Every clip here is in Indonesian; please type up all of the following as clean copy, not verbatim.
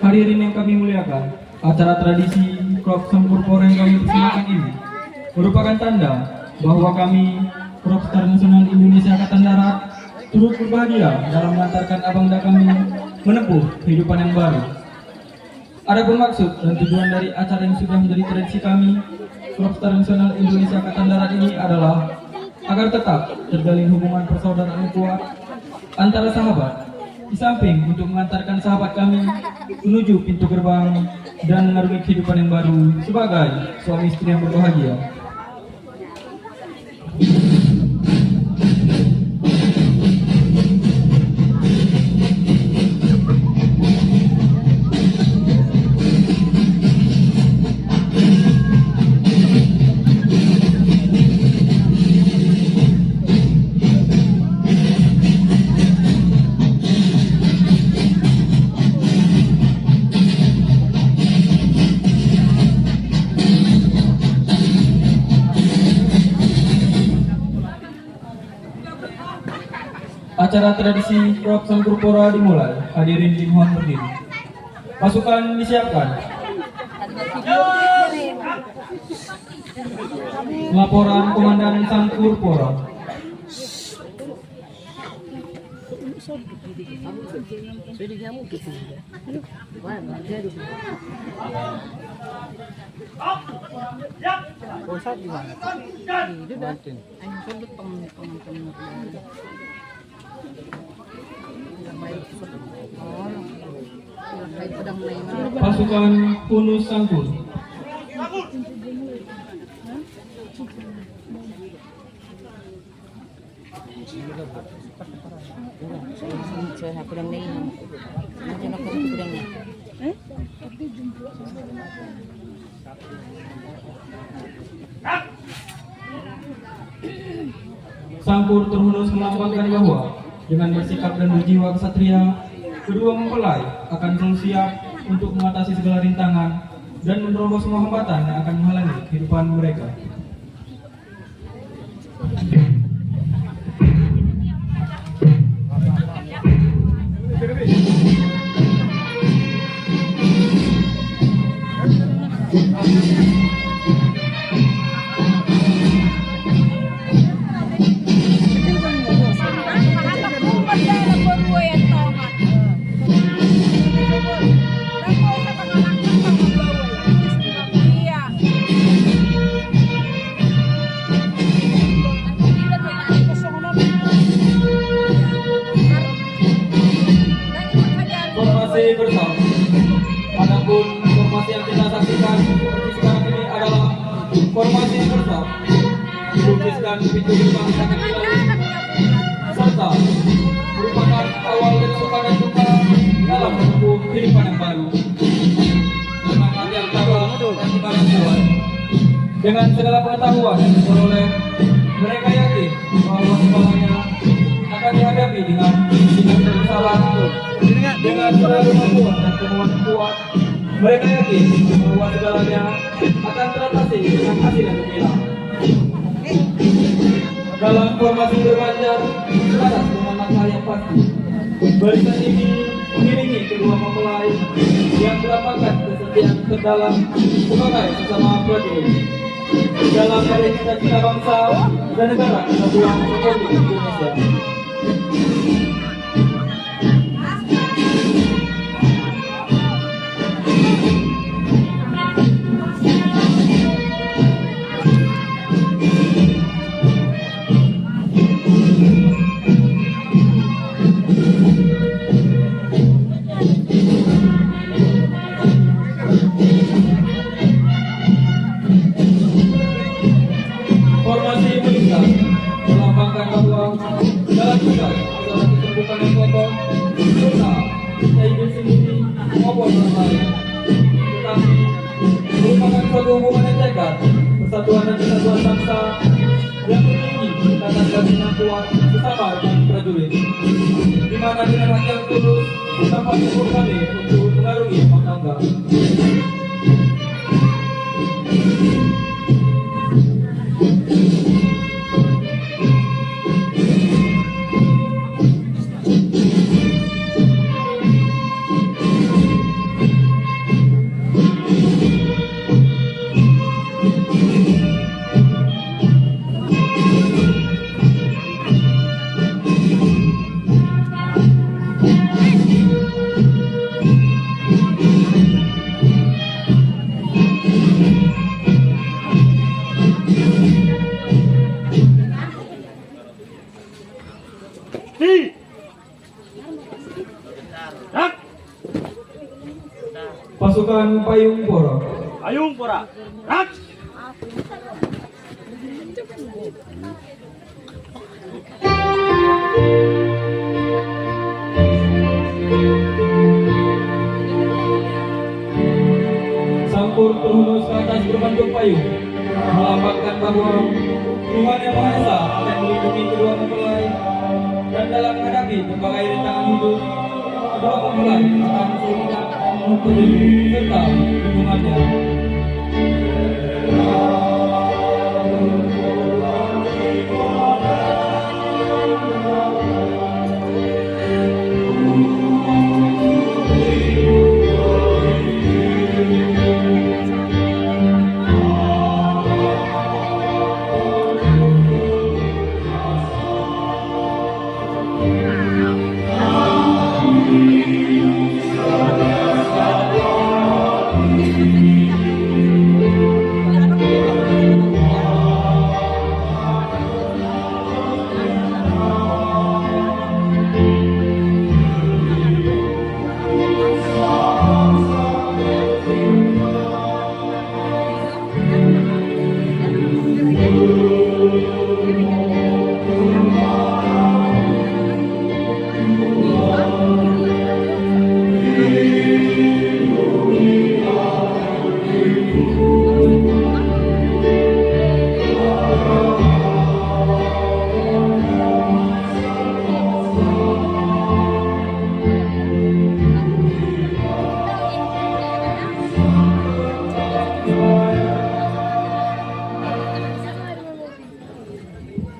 Hadirin yang kami muliakan, acara tradisi Krop Sampurpora yang kami persembahkan ini merupakan tanda bahwa kami Propstar Nasional Indonesia Angkatan Darat turut berbahagia dalam mengantarkan abangda kami menempuh kehidupan yang baru. Adapun maksud dan tujuan dari acara yang sudah menjadi tradisi kami Propstar Nasional Indonesia Angkatan Darat ini adalah agar tetap terjalin hubungan persaudaraan yang kuat antara sahabat, di samping untuk mengantarkan sahabat kami menuju pintu gerbang dan mengarungi kehidupan yang baru sebagai suami istri yang berbahagia. Acara tradisi Krop Sampurpora dimulai. Hadirin dimohon berdiri. Pasukan disiapkan. Laporan Komandan Sampurpora. Pasukan Punus Sangkur. Sangkur terhunus melambangkan bahwa dengan bersikap dan berjiwa kesatria, kedua mempelai akan selalu siap untuk mengatasi segala rintangan dan menerobos semua hambatan yang akan menghalangi kehidupan mereka. Adapun formasi yang kita saksikan seperti sekarang ini adalah formasi yang bersam, dilukiskan pintu gerbang sakit serta merupakan awal dari suka dan duka dalam menempuh kehidupan yang baru. Dengan hati yang tabah dan semangat kuat, dengan segala pengetahuan yang diperoleh, mereka yakin bahwa segalanya akan dihadapi dengan bersalah. Dengan selalu membuat dan kemauan kuat, mereka yakin bahwa segalanya akan teratasi dengan hasil yang gemilang. Dalam formasi berbanjar, selaras dengan langkah yang pasti, barisan ini mengiringi kedua mempelai yang melambangkan kesetiaan terdalam sebagai sesama prajurit dalam meraih cita-cita bangsa dan negara kesatuan Republik Indonesia. persatuan dan kesatuan bangsa yang memiliki ikatan batin yang kuat bersama dengan prajurit, di mana dengan hati yang tulus dapat cukup kami untuk mengarungi tangga. Pasukan Payung Pora. Payung Pora. Rak. Sampur terhunus ke atas berbentuk payung, melambangkan bahwa Tuhan Yang Maha Esa akan melindungi kedua mempelai, dan dalam menghadapi berbagai rintangan hidup, kedua mempelai akan selalu petunjuk serta dukungannya.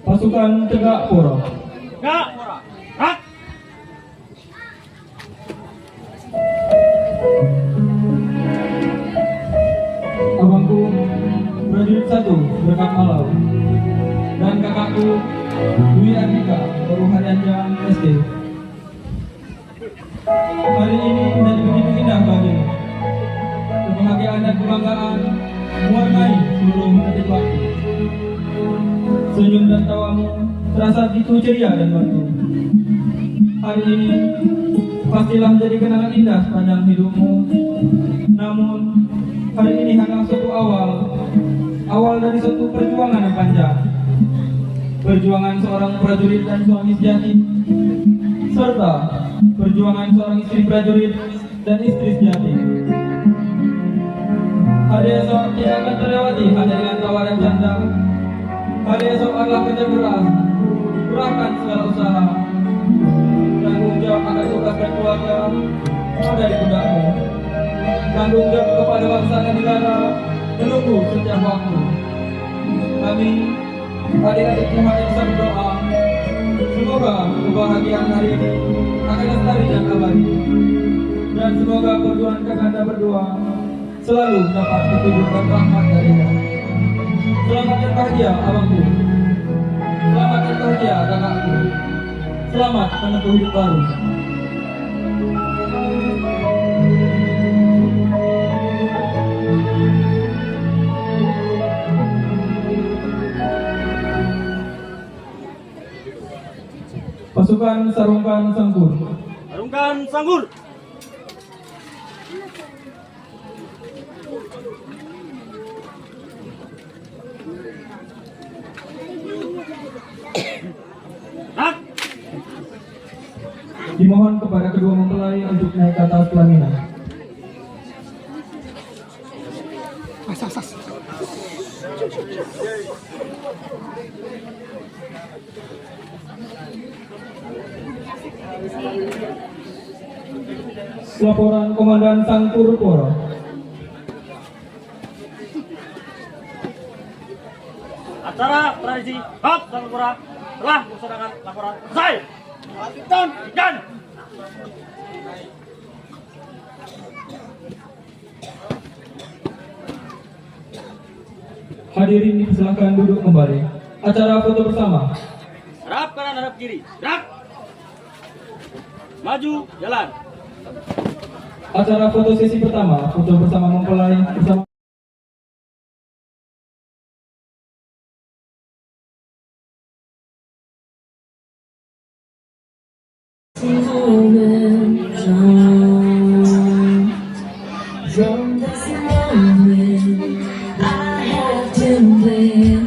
Pasukan Tegak Pora. Tegak Pora. Rak. Abangku prajurit 1 Berkat Malau, dan kakakku Dwi Andika Baru Haryanja SD. Hari ini menjadi begitu indah bagi kebahagiaan dan kebanggaan mewarnai seluruh detik waktu. Senyum dan tawamu terasa begitu ceria dan merdu. Hari ini pastilah menjadi kenangan indah sepanjang hidupmu. Namun hari ini hanyalah suatu awal dari suatu perjuangan yang panjang. Perjuangan seorang prajurit dan suami sejati, serta perjuangan seorang istri prajurit dan istri sejati. Hari esok tidak akan terlewati hanya dengan tawa dan canda. Hari esok adalah kerja keras, kurangkan segala usaha. Tanggung jawab akan tugas dan keluarga ada di pundakmu. Tanggung jawab kepada bangsa dan negara menunggu setiap waktu. Kami adik-adik Muhammad yang bisa berdoa, semoga kebahagiaan hari ini akan lestari dan abadi, dan semoga perjuangan kakanda berdua selalu dapat petunjuk dan rahmat darinya. Selamat dan bahagia abangku, selamat dan bahagia kakakku, selamat menempuh hidup baru. Pasukan Sarungkan Sanggur. Sarungkan Sanggur. Rak. Dimohon kepada kedua mempelai untuk naik ke atas pelaminan. Asas. Laporan Komandan Sangkur Poro. Acara tradisi Hak Sangkura telah melaksanakan laporan selesai. Lanjutkan. Ikan. Hadirin dipersilakan duduk kembali. Acara foto bersama. Hadap kanan, hadap kiri. Gerak. Maju, jalan. Acara foto sesi pertama. Foto bersama mempelai bersama. From this moment, I have to live.